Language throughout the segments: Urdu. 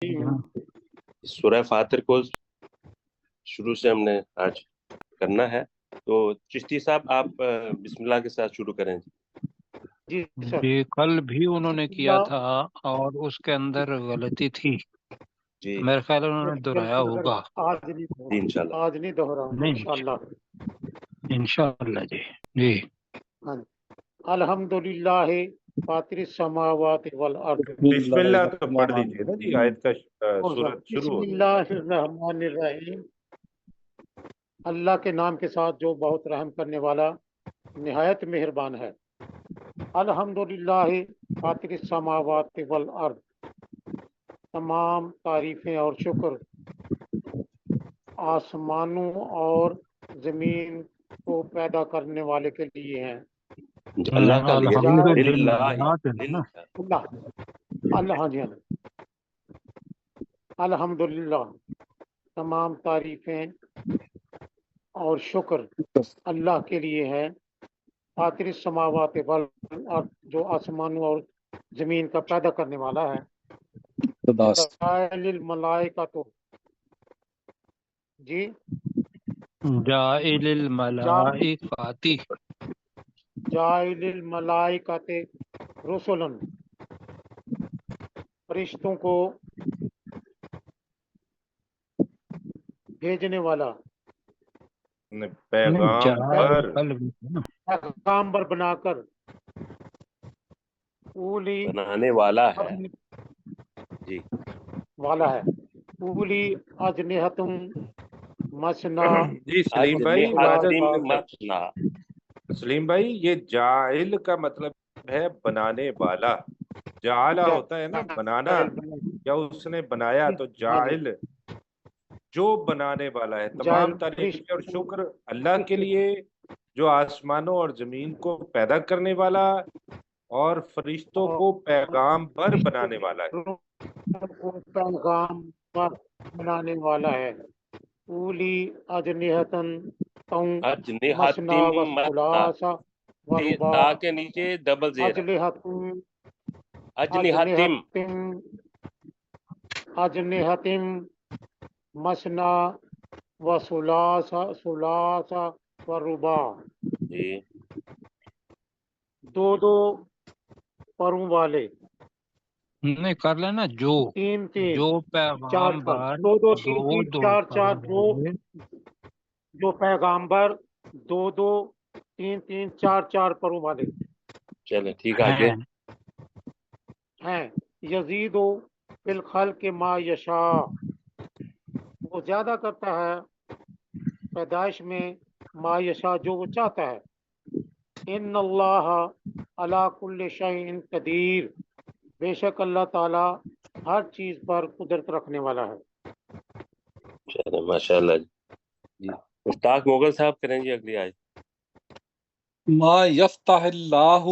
سورہ فاتر کو شروع سے ہم نے آج کرنا ہے، تو چشتی صاحب آپ بسم اللہ کے ساتھ شروع کریں جی سر. جی کل بھی انہوں نے کیا اللہ تھا اور اس کے اندر غلطی تھی، جی میرے خیال ہے انہوں نے دہرایا بالکل ہوگا. آج جی انشاءاللہ. نہیں دہراؤں نہیں انشاءاللہ. انشاءاللہ جی. جی ہاں جی. الحمدللہ فاطر السماوات والارض. بسم اللہ تو پڑھ دیجیے نا جی، آیت کا سورت شروع بسم ہو. اللہ الرحمن الرحیم. اللہ کے نام کے ساتھ جو بہت رحم کرنے والا نہایت مہربان ہے. الحمدللہ فاطر السماوات والارض. تمام تعریفیں اور شکر آسمانوں اور زمین کو پیدا کرنے والے کے لیے ہیں. اللہ کا لیے الحمدللہ اللہ اللہ جی الحمدللہ تمام تعریفیں اور شکر اللہ کے لیے ہے. فاطر السماوات والارض جو آسمانوں اور زمین کا پیدا کرنے والا ہے. جاعل الملائکۃ جی جاعل الملائکۃ جاعل الملائکۃ رسلا فرشتوں کو بھیجنے والا پیغامبر بنا کر اولی بنانے والا ہے. جی والا ہے. اولی اجنحتم مسنا جی سلیم بھائی مثنا. سلیم بھائی یہ جاعل کا مطلب ہے بنانے والا. جعلہ ہوتا ہے نا بنانا، یا اس نے بنایا، تو جاعل جو بنانے والا ہے. تمام تعریفیں اور شکر اللہ کے لیے جو آسمانوں اور زمین کو پیدا کرنے والا اور فرشتوں کو پیغام پر بنانے والا ہے. پیغام پر بنانے والا ہے. اولی اجنحتن مسنا و ثلاث و رباع. تا کے نیچے ڈبل زیر ہے. اجنحتم مسنا و ثلاث و رباع. جی دو پروں والے. نہیں کر لینا جو تین جو چار پیغامبر دو تین چار جو پیغامبر دو تین چار پروں والے چلیں ٹھیک ہے. آگے ہیں. یزید فی الخلق ما یشاء. وہ زیادہ کرتا ہے پیدائش میں ما یشاء جو وہ چاہتا ہے. ان اللہ علی کل شیء قدیر. بے شک اللہ تعالی ہر چیز پر قدرت رکھنے والا ہے. چلیں ماشاء اللہ. جی مشتاق مغل صاحب کریں جی اگلی آیت. ما یفتح اللہ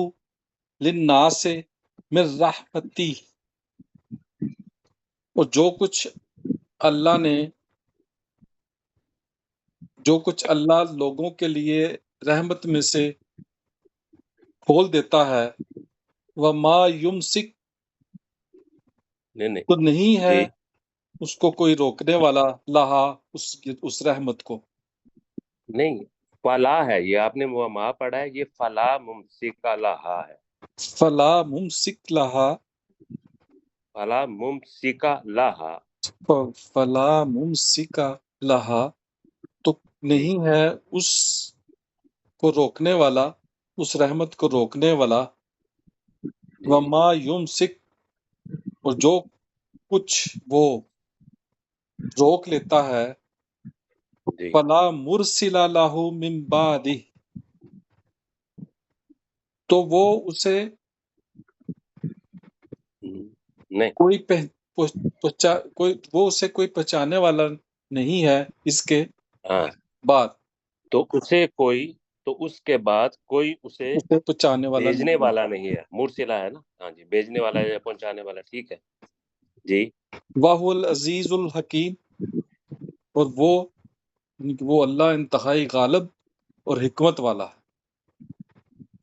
للناس من رحمتی. اور جو کچھ اللہ لوگوں کے لیے رحمت میں سے کھول دیتا ہے. وما یمسک نہیں تو نہیں ہے جی اس کو کوئی روکنے والا لہا اس رحمت کو. نہیں فلا ہے، یہ آپ نے ما پڑھا ہے، یہ فلا ممسک لہا ہے. فلا ممسک لہا. فلا ممسک لہا. فلا ممسک لہا تو نہیں ہے اس کو روکنے والا، اس رحمت کو روکنے والا. وما یمسک اور جو کچھ وہ روک لیتا ہے. فلا مرسل لہ من بعدہ تو وہ اسے کوئی پہچانے والا نہیں ہے اس کے بعد. تو اس کے بعد کوئی اسے بھیجنے والا نہیں ہے. مرسلہ ہے نا. ہاں جی بھیجنے والا ہے، پہنچانے والا. ٹھیک ہے جی. وَهُوَ الْعَزِيزُ الْحَكِيمُ اور وہ اللہ انتہائی غالب اور حکمت والا ہے.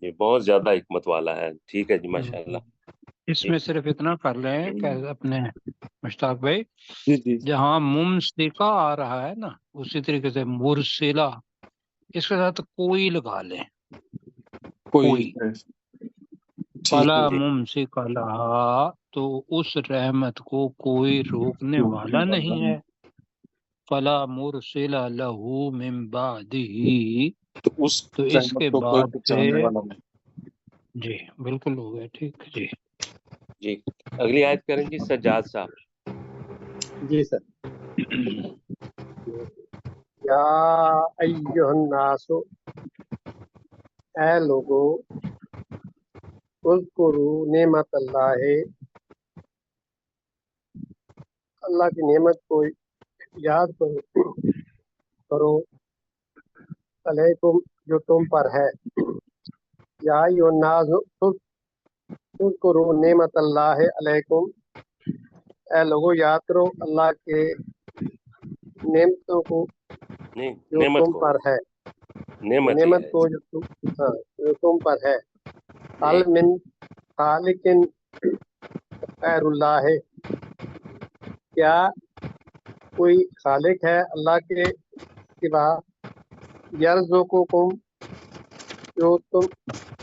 یہ بہت زیادہ حکمت والا ہے. ٹھیک ہے جی ماشاء اللہ. اس میں صرف اتنا کر لیں کہ اپنے مشتاق بھائی جی جی جہاں ممسکا آ رہا ہے نا اسی طریقے سے مرسلہ اس کے ساتھ کوئی لگا لیں، کوئی ٹھیک فلا جی ممسک لہا، تو اس رحمت کو کوئی روکنے والا نہیں ہے، فلا مرسل لہ من بعدہ، تو اس تو اس رحمت کے کو کوئی بعد پہچاننے سے والا نہیں۔ جی بالکل ہو گیا، ٹھیک جی۔ جی اگلی آیت کریں جی سجاد صاحب۔ جی سر۔ یا ایہا الناس، اے لوگو، اذکروا نعمت اللہ کی نعمت کو یاد کرو علیکم جو تم پر ہے۔ یا ایہا الناس اذکروا نعمت اللہ علیکم، اے لوگو یاد کرو اللہ کے نعمتوں کو نہیں جو نعمت تم کو، پر ہے، نعمت ہی نعمت ہے۔ کو جو تم پر ہے۔ حل من خالق غیر اللہ، کیا کوئی خالق ہے اللہ کے سوا؟ یرزقکم، جو تم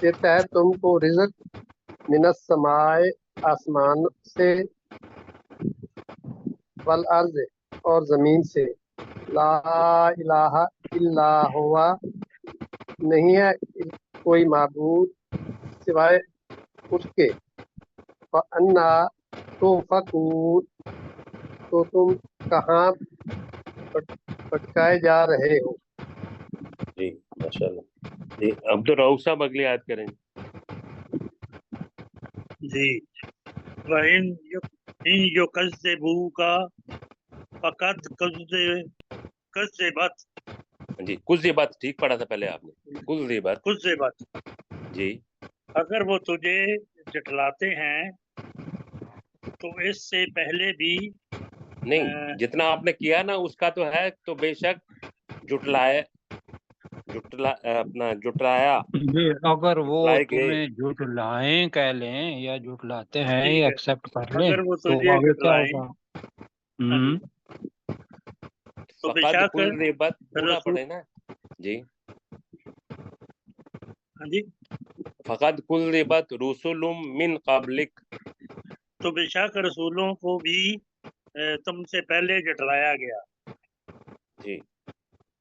دیتا ہے تم کو رزق، من السماء آسمان سے، والارض اور زمین سے، لا الہ الا ہوا، نہیں ہے کوئی معبود سوائے اس کے، فَأَنَّىٰ تُؤْفَكُونَ، تو تم کہاں بھٹکائے جا رہے ہو؟ جی ماشاء اللہ۔ جی عبدالرؤف صاحب اگلی آیت کریں جی۔ جی وَإِن يُكَذِّبُوكَ فَقَدْ كَذَّبَتْ، جی کذبت ٹھیک پڑھا تھا پہلے آپ نے، کذبت۔ كذبت، جی اگر وہ تجھے جھٹلاتے ہیں تو اس سے پہلے بھی نہیں جتنا آپ نے کیا نا اس کا تو ہے، تو بے شک اپنا جٹلایا جی اگر وہ لائے گئے۔ تمہیں جھٹلائیں کہہ لیں یا جھٹلاتے ہیں ٹھیک یا ہے، ایکسپٹ کر لیں اگر وہ تو تجھے آگے کیا جھٹلائیں، ہوگا؟ ہاں جی، ہم تو بے فقد شک کذبت پورا رسول، پڑھے نا جی، ہاں جی، فقد کذبت رسل من قبلک، تو بے شک رسولوں کو بھی تم سے پہلے جھٹلایا گیا، جی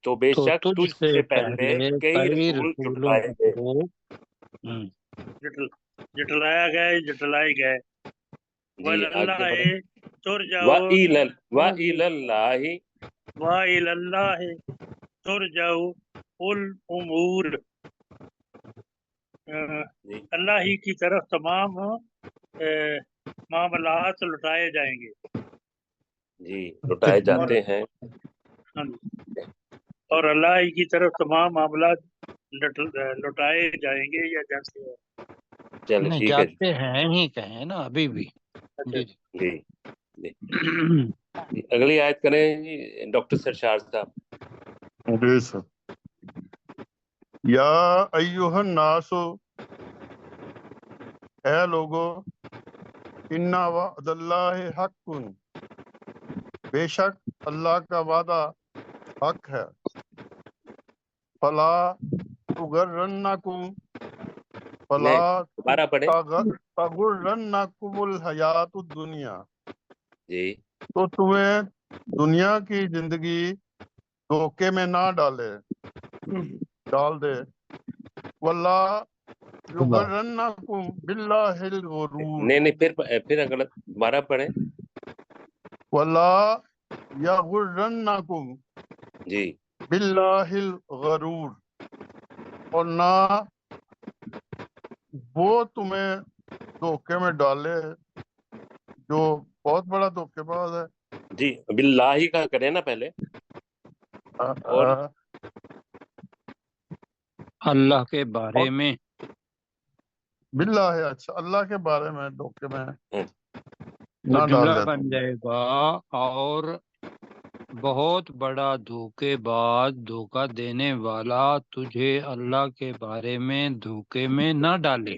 تو بے تو شک تجھ تجھ سے سے پہلے پہلے کئی کئی رسول رسولوں جٹلائے گئے۔ کو ہم، جھٹلایا گئے، جھٹلائے گئے۔ جی آگے بڑھیں۔ وَإِلَى تُرْجَعُ وَإِلَى اللَّهِ، وَإِلَى اللَّهِ تُرْجَعُ الْأُمُورُ، جی اللہ ہی کی طرف تمام معاملات لوٹائے جائیں گے، جی لٹائے اور جاتے ہیں۔ ہاں جی، اور اللہ ہی کی طرف تمام معاملات لوٹائے جائیں گے یا جاتے ہیں۔ چلے نہیں ٹھیک ہے جی۔ جاتے ہیں ہی کہیں نا ابھی بھی۔ اچھا، جی جی جی جی اگلی آیت کریں جی ڈاکٹر سرشار صاحب۔ جی سر۔ یا ایہا الناس، اے لوگو، انا وعد اللہ حق، بے شک اللہ کا وعدہ حق ہے، فلا تغرنکم، فلا نہیں دوبارہ پڑھیں۔ تغرنکم الحیات الدنیا، جی تو تمہیں دنیا کی زندگی دھوکے میں نہ ڈال دے، واللہ یغرنکم باللہ الغرور، نہیں پھر اگر دوبارہ پڑھیں۔ واللہ یغرنکم جی باللہ الغرور، اور نہ وہ تمہیں دھوکے میں ڈالے جو بہت بڑا دھوکے باز ہے۔ جی باللہ کا کریں نا پہلے، اور اللہ کے بارے میں، باللہ ہے، اچھا اللہ کے بارے میں دھوکے میں وہ نہ ڈال جملہ دے بن تم۔ جائے گا، اور بہت بڑا دھوکے باز، دھوکہ دینے والا تجھے اللہ کے بارے میں دھوکے میں نہ ڈالے۔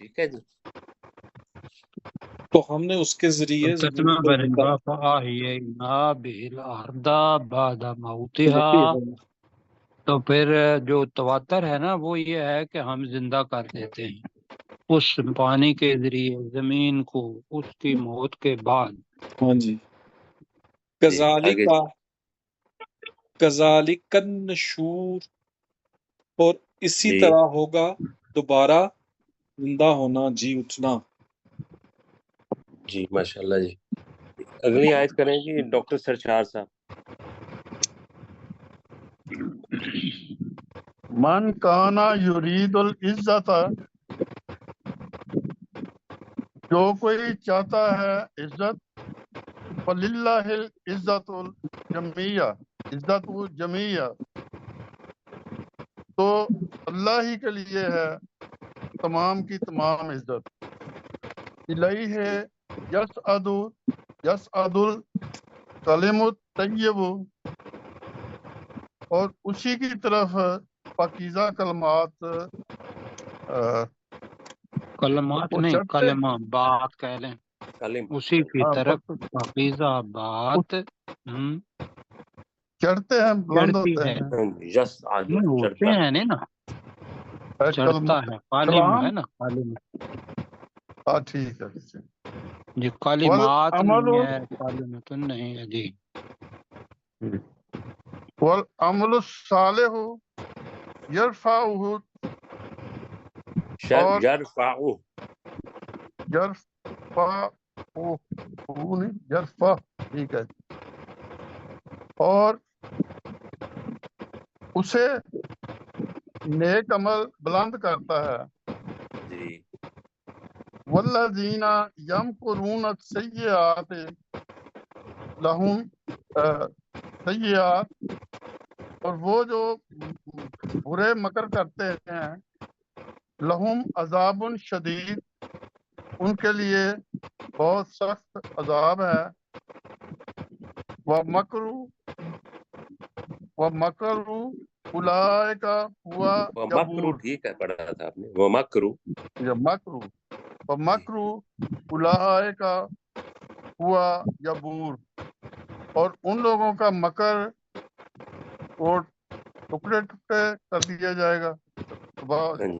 ٹھیک ہے جی. تو ہم نے اس کے ذریعے تتمہ زمین کو برنگا فآہینا بہ الارض بعد موتها. تو پھر جو تواتر ہے نا وہ یہ ہے کہ ہم زندہ کر دیتے ہیں اس پانی کے ذریعے زمین کو اس کی موت کے بعد. ہاں جی. جی آگے. کذالک النشور، اور اسی جی طرح ہوگا دوبارہ زندہ ہونا، جی اٹھنا. جی ماشاء اللہ جی. اگلی آیت کریں جی ڈاکٹر سرشار صاحب. من کانا یرید العزت، جو کوئی چاہتا ہے عزت، فللہ العزت الجمیہ، عزت الجمیہ، تو اللہ ہی کے لیے ہے تمام کی تمام عزت. الیہ یصعد الکلم الطیب، اور اسی کی طرف پاکیزہ کلمات کلمات وہ نہیں، چڑھتے، کلمہ بات کہہ لیں، عالم اسی کی ہاں، طرف پاکیزہ بات چڑھتے ہیں، بلند چڑھتی ہوتے ہے. ہیں. یس آج نہیں ہوتے چڑھتا. ہیں نہیں نا، چڑھتا ہے. کالم کلام، ہے نا، کالم. ہاں ٹھیک ہے. جی کلمات والعمل نہیں ہے، کالمتن نہیں ہے. جی والعمل الصالح یرفعہ، اور یرفعو یرفع، ٹھیک ہے، اور اسے نیک عمل بلند کرتا ہے. جی. والذین یمکرون السیئات لہم سیئات، اور وہ جو برے مکر کرتے ہیں، لہم عذاب شدید، ان کے لیے بہت سخت عذاب ہے. وَمَكْرُ اولئک ہوا وہ مکرو یبور، ٹھیک ہے پڑھا تھا آپ نے. وہ مکرو. یا مکرو، وَمَكْرُ اولئک ہوا یبور، اور ان لوگوں کا مکر وہ ٹکڑے ٹکڑے کر دیا جائے گا، تباہ ہو جائے گا.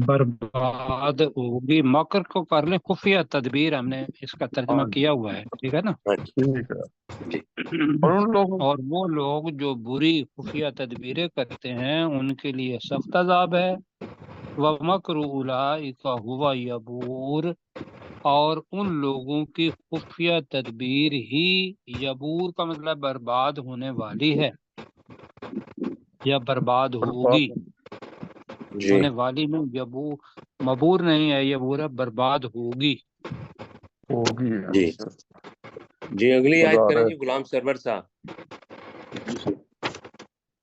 برباد ہوگی. مکر کو کر لیں خفیہ تدبیر، ہم نے اس کا ترجمہ ہاں کیا ہوا ہے. ٹھیک ہے نا. ہاں جی. ٹھیک ہے. جی اور ان لوگوں، اور وہ لوگ جو بری خفیہ تدبیریں کرتے ہیں ان کے لیے سخت عذاب ہے. وَمَكْرُ أُولَئِكَ هُوَ یبور، اور ان لوگوں کی خفیہ تدبیر ہی یبور کا مطلب برباد ہونے والی ہے یا برباد ہوگی. جی ہونے والی میں یبور مبور نہیں ہے، یبور ہے برباد ہوگی. ہوگی. جی. جی اگلی آیت کریں مدارے. جی غلام سرور صاحب.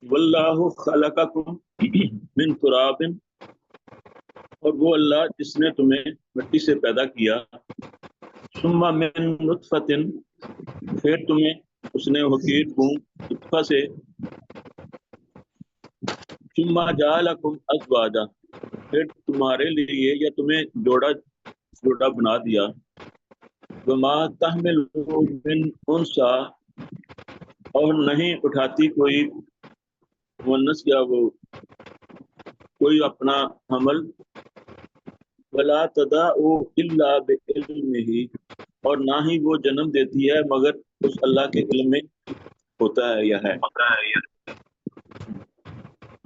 واللہ خلقکم من تراب، اور وہ اللہ جس نے تمہیں مٹی سے پیدا کیا، ثم من نطفۃ، پھر تمہیں اس نے حقیر خون نطفہ سے، ثم جعلکم ازواجا، پھر تمہارے لیے یا تمہیں جوڑا بنا دیا. وما تحمل من انثى، اور نہیں اٹھاتی کوئی مؤنث یا وہ کوئی اپنا حمل. ولا تضع الا بعلمہ، اور نہ ہی وہ جنم دیتی ہے مگر اس اللہ کے علم میں ہوتا ہے یا ہے.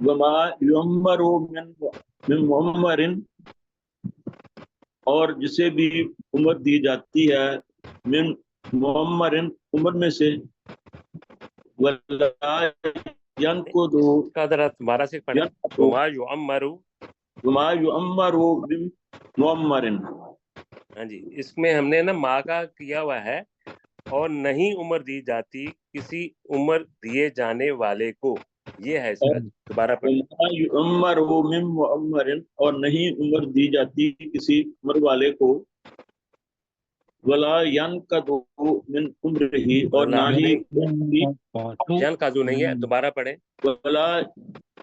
وما یعمر من معمر، اور جسے بھی عمر دی جاتی ہے، من معمر عمر میں سے، ولا ینقض اس کا ذرا دوبارہ سے پڑھیں. وما یعمر. وما یعمر من معمر. ہاں جی. اس میں ہم نے نا ماں کا کیا ہوا ہے، اور نہیں عمر دی جاتی کسی عمر دیے جانے والے کو، یہ ہے اس کا. دوبارہ پڑھیں. وما یعمر من معمر، اور نہیں عمر دی جاتی کسی عمر والے کو. ولا ینقض من عمرہ، اور نہ ہی جن کازو نہیں ہے. دوبارہ پڑھیں. ولا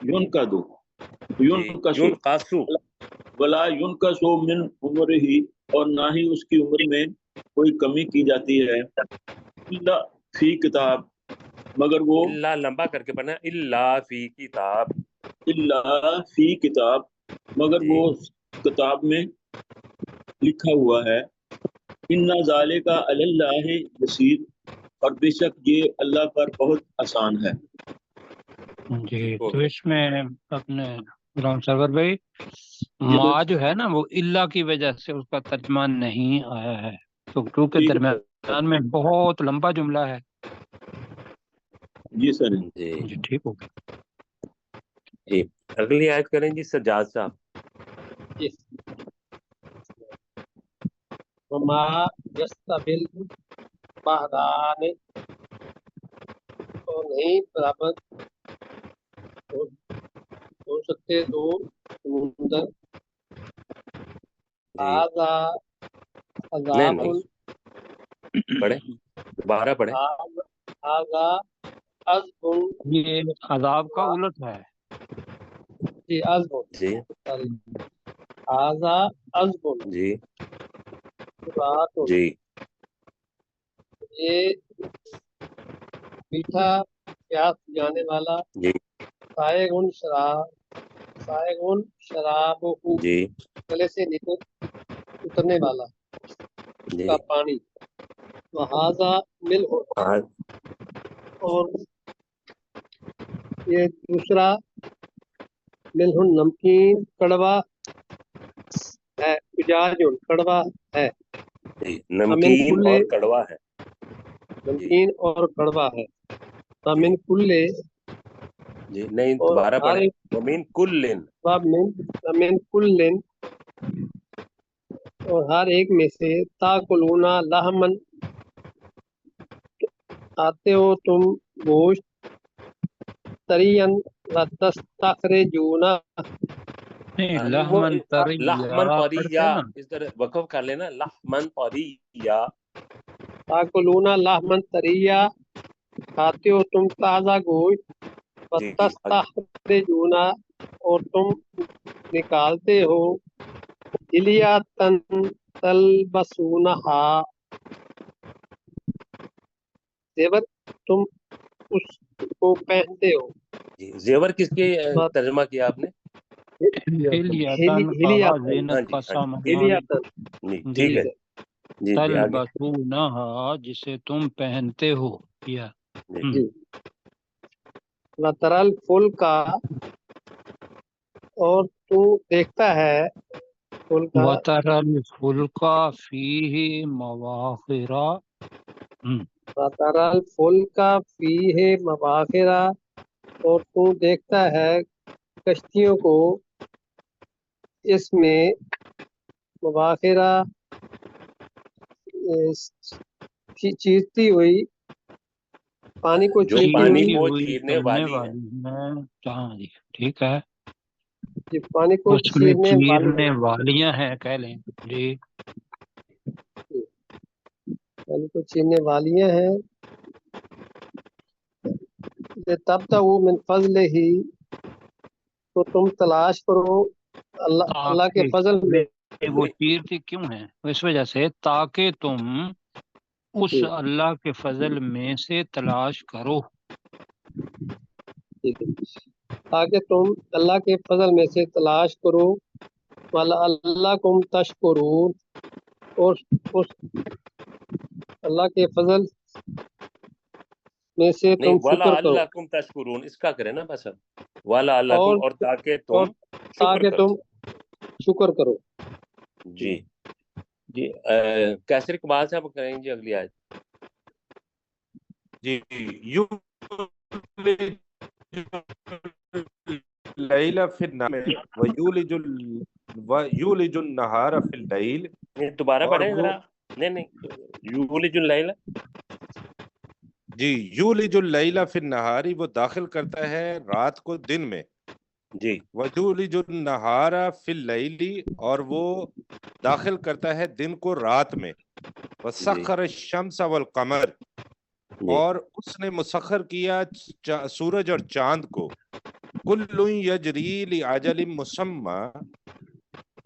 ینقض جی. یون قاسو. ولا ينقص من عمرہ، اور نہ ہی اس کی عمر میں کوئی کمی کی جاتی ہے، الا فی کتاب، مگر وہ اللہ لمبا کر کے پڑھنا ہے، اللہ فی کتاب. الا فی کتاب، مگر جی وہ کتاب میں لکھا ہوا ہے، ان ذالک علی اللہ یسیر، اور بے شک یہ اللہ پر بہت آسان ہے۔ جی ہو تو گیا. اس میں اپنے غلام سرور بھائی یہ تو ما جو ہے نا وہ اللہ کی وجہ سے اس کا ترجمہ نہیں آیا ہے، تو کیونکہ ٹھیک ہے درمیان میں بہت لمبا جملہ ہے۔ جی سر۔ جی جی ٹھیک ہو گیا۔ جی اگلی آیت کریں جی سجاد صاحب. وما یستوی البحران، اور نہیں برابر ہو سکتے دو سمندر، جی آزا نہیں عذاب نہیں پڑھے، دوبارہ پڑھے. آزا عذب، یہ عذاب کا الٹ ہے۔ جی عذب، جی سوری، آزا عذب جی رات، جی یہ میٹھا پیاس جانے والا، جی سائغن شراب جی گلے سے اترنے والا جی کا پانی، وہذا ملح، ہاں اور یہ دوسرا ملح نمکین کڑوا ہے، اجاج کڑوا ہے، جی امن نمکین کل اور کڑوا ہے. جی نمکین اور کڑوا ہے، جی امن کل جی نہیں اور دوبارہ ہر پڑھے. ایک ومن کل امن کل، اور ہر ایک میں سے تاکلون لحمن، آتے ہو تم گوشت، طرین و تستخرجون، نہیں وہ لحمن لحمن طریا پڑھتے طریا ہیں نا۔ اس طرح وقف کر لینا، لحمن طریا. تاکلون لحمن طریا، کھاتے ہو تم تازہ گوشت، و جی تستخرجون، اور تم نکالتے ہو، حلیاتن تلبسونہا، زیور تم اس کو پہنتے ہو، جی زیور کس کے و ترجمہ کیا آپ نے؟ حلیتن کہا حلیاتن زینت ہاں کا جی ہاں جی سامان۔ جی جی ٹھیک ہے. جی جی آگے. تلبسونہا جسے تم پہنتے ہو یا جی جی، وترل فل کا، اور تو دیکھتا ہے فل کا، وَتَرَى الْفُلْكَ فِيهِ مَوَاخِرَ، وترل فل کا فیہ مواخرا، اور تو دیکھتا ہے کشتیوں کو اس میں، مواخرا چیرتی ہوئی، پانی کو جو چیرتی پانی ہوئی، چیرتی کو ہوئی چیرنے چلنے والی ہے. والی ہے۔ ہاں جی ٹھیک ہے، جی، پانی کو اس میں چیرنے والی چیرنے والیاں ہیں کہہ لیں جی۔ ہے، پانی کو چیرنے والیاں ہیں، تب تک وہ من فضل ہی، تو تم تلاش کرو اللہ کے تاکہ فضل میں، وہ چیرتی کیوں ہے؟ اس وجہ سے تاکہ تم اس جی اللہ کے فضل میں سے تلاش کرو۔ ٹھیک ہے، تاکہ تم اللہ کے فضل میں سے تلاش کرو، اللہ کم تشکرون، اور اس اللہ کے فضل میں سے نہیں تم والا شکر کرو، اللہ کم تشکرون اس کا کرے نا بس. والا اللہ اور کم اور تاکہ تم شکر تاکہ کرو. تم شکر کرو۔ جی جی کیسر اقبال صاحب کریں جی اگلی آیت. جی اللیل فی النہار ویولج النہار فی اللیل، نہیں دوبارہ اور پڑھیں وہ ذرا. نہیں یولج اللیل. جی یولج اللیل فی النہار، وہ داخل کرتا ہے رات کو دن میں، جی ویولج النہار فی اللیل، اور وہ داخل کرتا ہے دن کو رات میں، وسخر الشمس والقمر، جی اور اس نے مسخر کیا سورج اور چاند کو، کل یجری لأجل مسمى،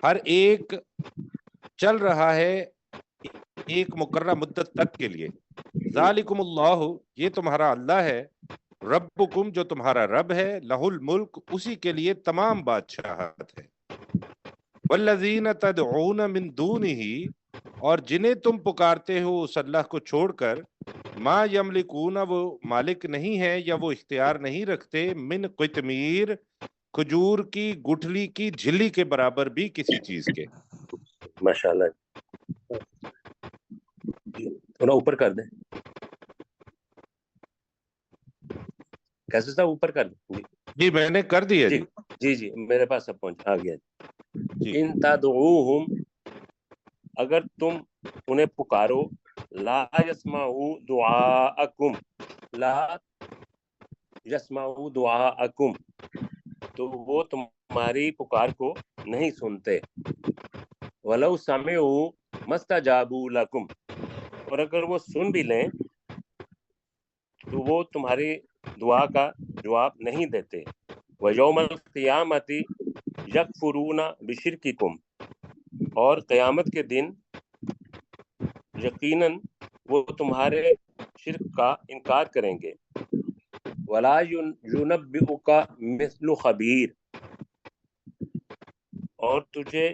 ہر ایک چل رہا ہے ایک مقررہ مدت تک کے لیے. ذالکم اللہ، یہ تمہارا اللہ ہے، ربکم جو تمہارا رب ہے، لہ الملک اسی کے لیے تمام بادشاہت ہے. والذین تدعون من دونہ، اور جنہیں تم پکارتے ہو اس اللہ کو چھوڑ کر، ما یملکون وہ مالک نہیں ہے یا وہ اختیار نہیں رکھتے، من قطمیر کھجور کی گٹھلی کی جھلی کے برابر بھی کسی چیز کے. ماشاءاللہ. تھوڑا اوپر کر دیں کیسے صاحب، اوپر کر دیں. جی میں نے کر دیا جی جی. جی میرے پاس سب آ گیا. جی ان تدعوہم، اگر تم انہیں پکارو، لا یسمعوا دعاءکم، لا یسمعوا دعاءکم، تو وہ تمہاری پکار کو نہیں سنتے. ولو سمعوا مستجابوا لکم، اور اگر وہ سن بھی لیں تو وہ تمہاری دعا کا جواب نہیں دیتے. وَيَوْمَ الْقِيَامَةِ يَكْفُرُونَ بِشِرْكِكُمْ، اور قیامت کے دن یقیناً وہ تمہارے شرک کا انکار کریں گے. وَلَا يُنَبِّئُكَ مِثْلُ خَبِيرٍ، اور تجھے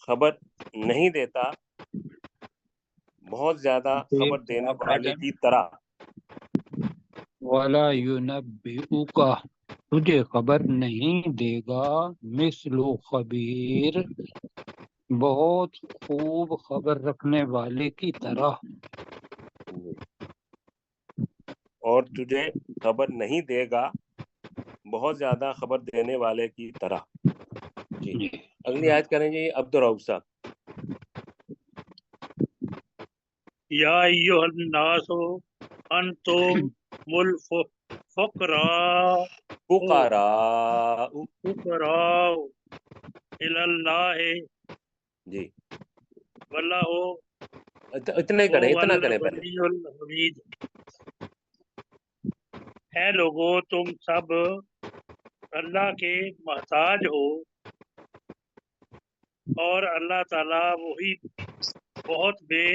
خبر نہیں دیتا بہت زیادہ خبر دینے والے کی طرح. وَلَا يُنَبِّئُكَ، تجھے خبر نہیں دے گا، مثل خبیر، بہت خوب خبر رکھنے والے کی طرح. اور تجھے خبر نہیں دے گا بہت زیادہ خبر دینے والے کی طرح. جی اگلی آیت کریں گے عبد الرؤف صاحب. یا ایھا الناس انتم الفقراء فقراء الی اللہ، جی واللہ اتنا کریں هو اتنا کریں پہلے. الغنی الحمید. اے لوگو تم سب اللہ کے محتاج ہو، اور اللہ تعالیٰ وہی بہت بے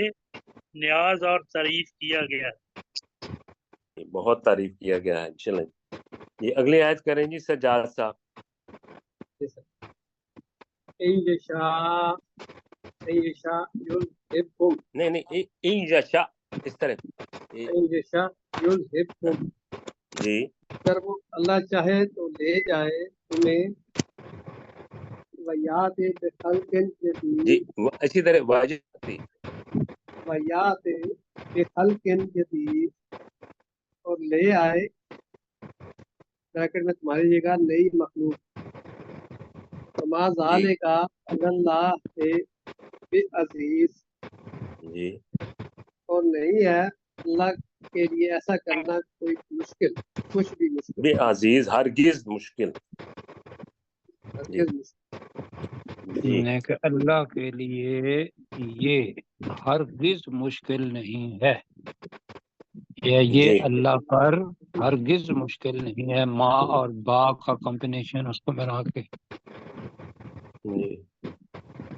نیاز اور تعریف کیا گیا. بہت تعریف کیا گیا ہے. چلیں یہ اگلی آیت کریں جی سجاد صاحب. ان یشاء یذہبکم، نہیں ان یشاء اس طرح. ان یشاء یذہبکم، جی اگر وہ اللہ چاہے تو لے جائے تمہیں، ویات بخلق جی جدید، اسی طرح واجب تھی. ویات بخلق جدید، اور لے آئے بریکٹ میں تمہاری جگہ نئی مخلوق. وما ذالک علی اللہ بعزیز، جی اور نہیں ہے اللہ کے لیے ایسا کرنا کوئی مشکل، کچھ بھی مشکل، بے عزیز ہرگز مشکل. جی ہرگز مشکل. جی کہ اللہ کے لیے یہ ہرگز مشکل نہیں ہے، یا جی یہ اللہ پر ہرگز مشکل نہیں ہے. ماں اور با کا کمبینیشن اس کو ملا کے. جی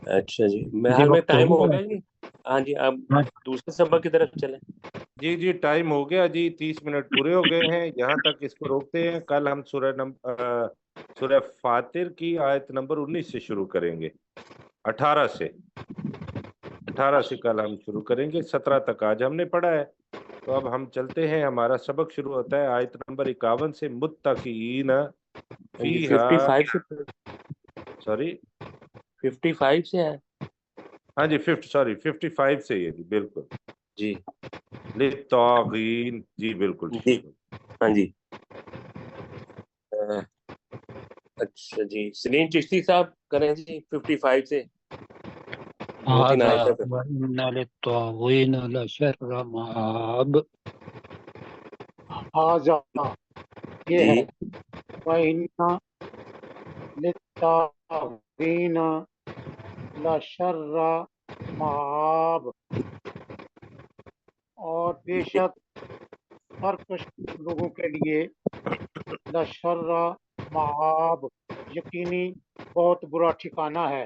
اچھا جی میرے جی حال میں وقت ٹائم ہو ہو گیا. گیا جی. ہاں جی اب دوسرے سبق کی طرف چلیں. جی جی ٹائم ہو گیا جی، 30 منٹ پورے ہو گئے ہیں. یہاں تک اس کو روکتے ہیں. کل ہم سورہ فاتر کی آیت نمبر 19 سے شروع کریں گے. 18 سے کل ہم شروع کریں گے. 17 تک آج ہم نے پڑھا ہے. تو اب ہم چلتے ہیں. ہمارا سبق شروع ہوتا ہے آیت نمبر 51 سے. متقین فیہا، 55 سے سوری 55 سے ہے. ہاں جی 55 سے یہ جی بالکل. جی للطاغین، جی بالکل جی ٹھیک. ہاں جی اچھا جی سلیم چشتی صاحب کریں جی 55 سے 2-3 هذا آیتیں. وإن للطاغين لشر مآب. حاضہ یہ جی ہے، وَإِنَّ لِلطَّاغِينَ لَشَرَّ مآب، اور بے شک سرکش لوگوں کے لیے لشر مآب، یقینی بہت برا ٹھکانہ ہے.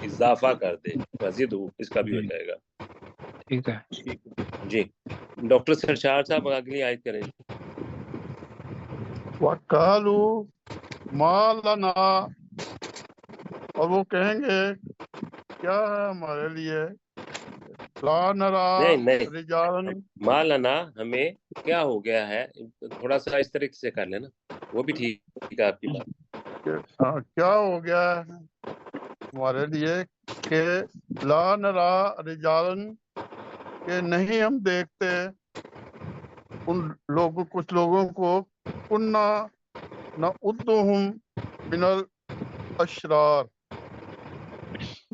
اضافہ کر دے، مزید اس کا بھی ہو جائے گا. ٹھیک ہے. جی ڈاکٹر سرشار صاحب اگلی آیت کریں. وَقَالُوا مَا لَنَا، اور وہ کہیں گے کیا ہے ہمارے لیے، لا نرا نہیں رجالن، مالنا ہمیں کیا ہو گیا ہے، تھوڑا سا اس طریقے سے کر لینا، وہ بھی ٹھیک ہے آپ کی بات. کیا ہو گیا ہے ہمارے لیے کہ لا نرا رجالن، کہ نہیں ہم دیکھتے ان لوگوں، کچھ لوگوں کو، کننا نعدہم من الاشرار،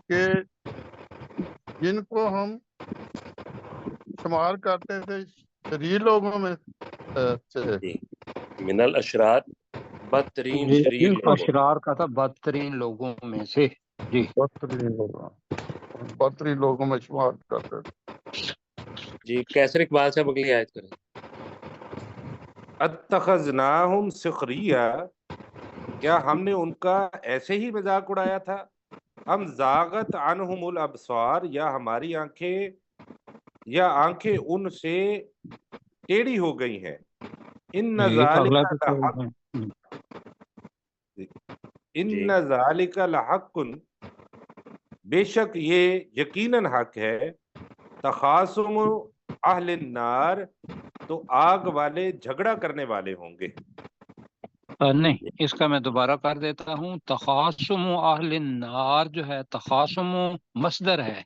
کہ جن کو ہم شمار کرتے تھے شریر لوگوں میں سے. جی من الاشرار بدترین جی شریر لوگوں. اشرار کا تھا بدترین لوگوں میں سے. جی بدترین لوگوں میں شمار کرتے تھے. جی کیسر اقبال صاحب اگلی آیت کریں. اتخذناہم سخریہ، کیا ہم نے ان کا ایسے ہی مذاق اڑایا تھا، ام زاغت عنہم الابصار، یا ہماری آنکھیں ان سے ٹیڑھی ہو گئی ہیں. ان اگلا ذالک تو لحق، ان ذالک لحق، بے شک یہ یقیناً حق ہے، تخاصم اہل النار، تو آگ والے جھگڑا کرنے والے ہوں گے. نہیں، اس کا میں دوبارہ کر دیتا ہوں. تخاصم اہل النار جو ہے، تخاصم مصدر ہے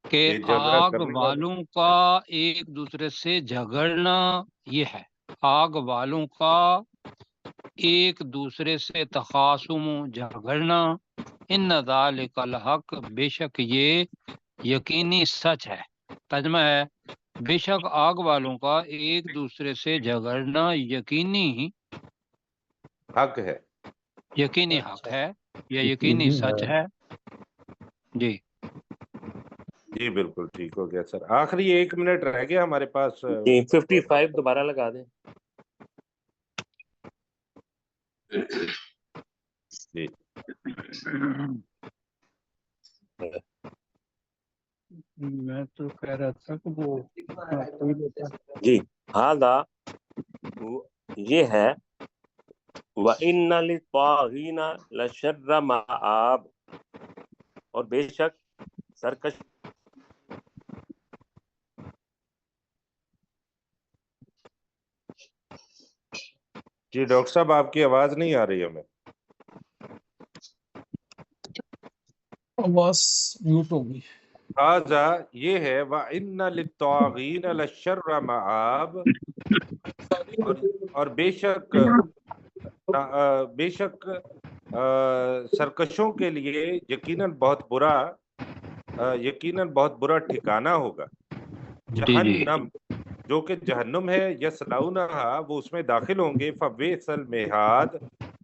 کہ یہ جھگڑا آگ کرنے والے. والوں کا ایک دوسرے سے جھگڑنا، یہ ہے آگ والوں کا ایک دوسرے سے تخاصم جھگڑنا. ان ذالک الحق، بے شک یہ یقینی سچ ہے. ترجمہ ہے بے شک آگ والوں کا ایک دوسرے سے جھگڑنا یقینی حق ہے. حق ہے یا یقینی سچ ہے. جی جی بالکل ٹھیک ہو گیا سر. آخری 1 منٹ رہ گیا ہمارے پاس. 55 دوبارہ لگا دیں. جی میں تو کہہ رہا تھا کہ وہ جی ہاں یہ ہے وَإِنَّ لِلطَّاغِينَ لَشَرَّ مَآب، اور بے شک سرکش جی ڈاکٹر صاحب آپ کی آواز نہیں آ رہی ہمیں. آواز میوٹ ہو گئی. آجا یہ ہے وَإِنَّ لِلطَّاغِينَ لَشَرَّ مَآب، اور بے شک سرکشوں کے لیے یقیناً بہت برا ٹھکانہ ہوگا. جہنم، جو کہ جہنم ہے، یصلونہا، وہ اس میں داخل ہوں گے، فبئس المہاد،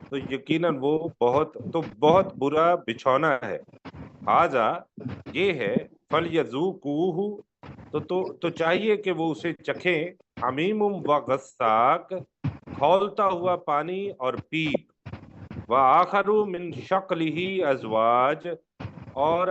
تو یقیناً وہ بہت برا بچھونا ہے. ہاذا یہ ہے، فلیذوقوہ، تو چاہیے کہ وہ اسے چکھیں، حمیم و غساق، کھولتا ہوا پانی اور پیپ، وآخر من شکلہ ازواج، اور